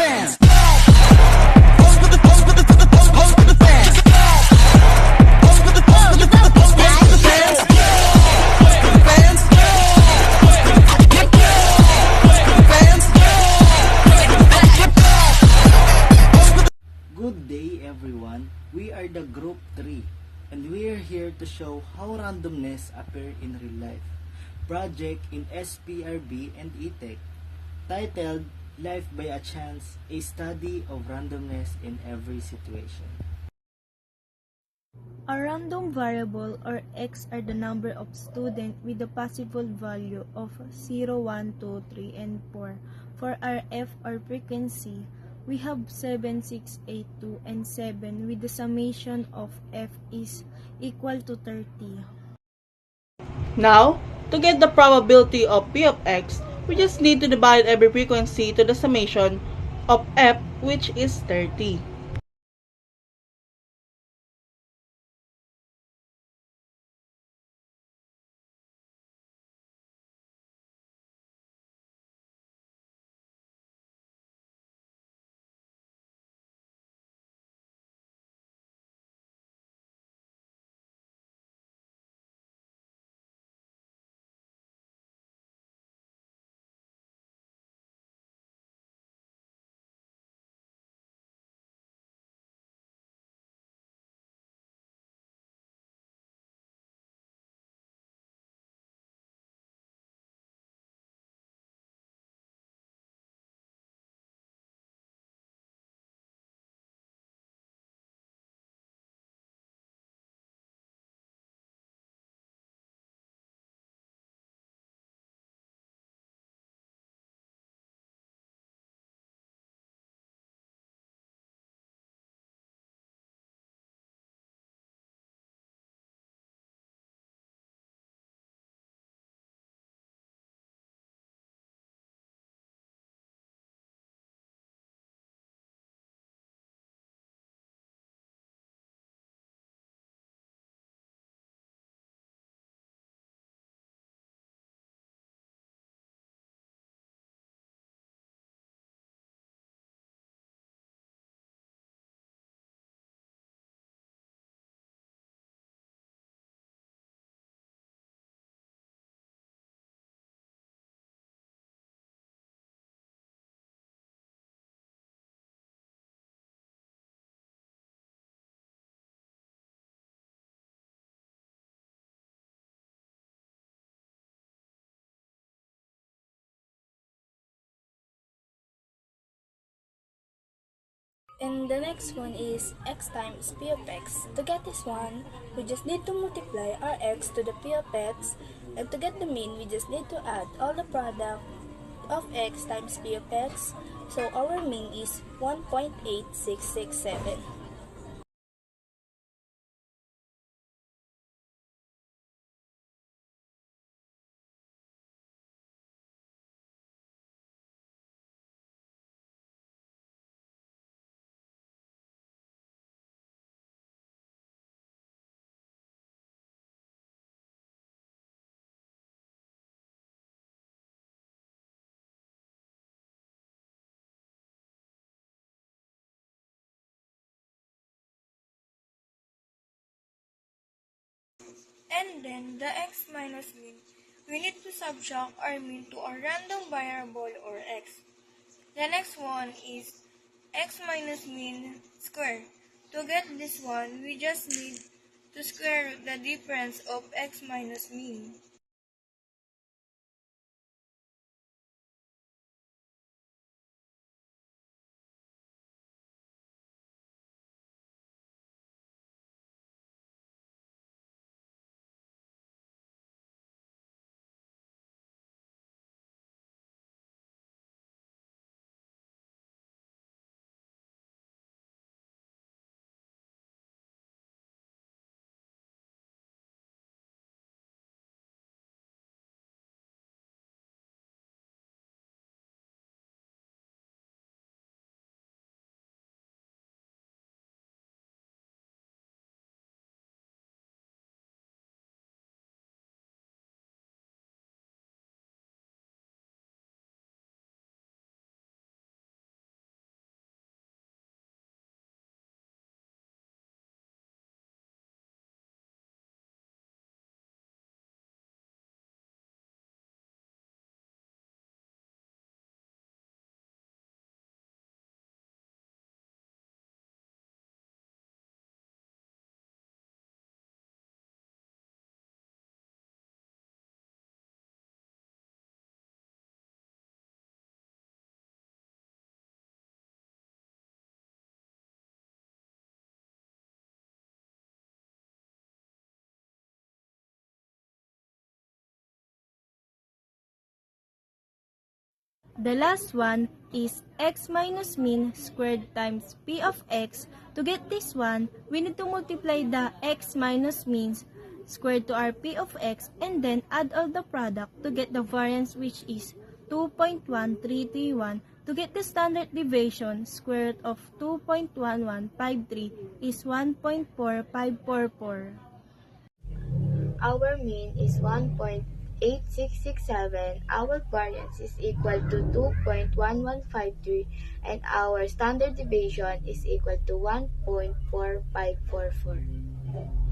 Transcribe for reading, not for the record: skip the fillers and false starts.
fans. Pose for the pose for the for the pose pose for the fans. Pose for the pose for the for the pose pose for the fans. For the fans. Good day everyone, we are the Group 3 and we are here to show how randomness appear in real life. Project in SPRB and ETech titled Life by a Chance, a study of randomness in every situation. A random variable or x are the number of students with the possible value of 0, 1, 2, 3, and 4. For our f or frequency, we have 7, 6, 8, 2, and 7 with the summation of f is equal to 30. Now, to get the probability of p of x, we just need to divide every frequency to the summation of f, which is 30. And the next one is x times p of x. To get this one, we just need to multiply our x to the p of x, and to get the mean, we just need to add all the product of x times p of x, so our mean is 1.8667. And then the x minus mean. We need to subtract our mean to a random variable or x. The next one is x minus mean square. To get this one, we just need to square root the difference of x minus mean. The last one is x minus mean squared times p of x. To get this one, we need to multiply the x minus means squared to our p of x and then add all the product to get the variance, which is 2.1331. To get the standard deviation, square root of 2.1153 is 1.4544. Our mean is 1.8667, our variance is equal to 2.1153, and our standard deviation is equal to 1.4544.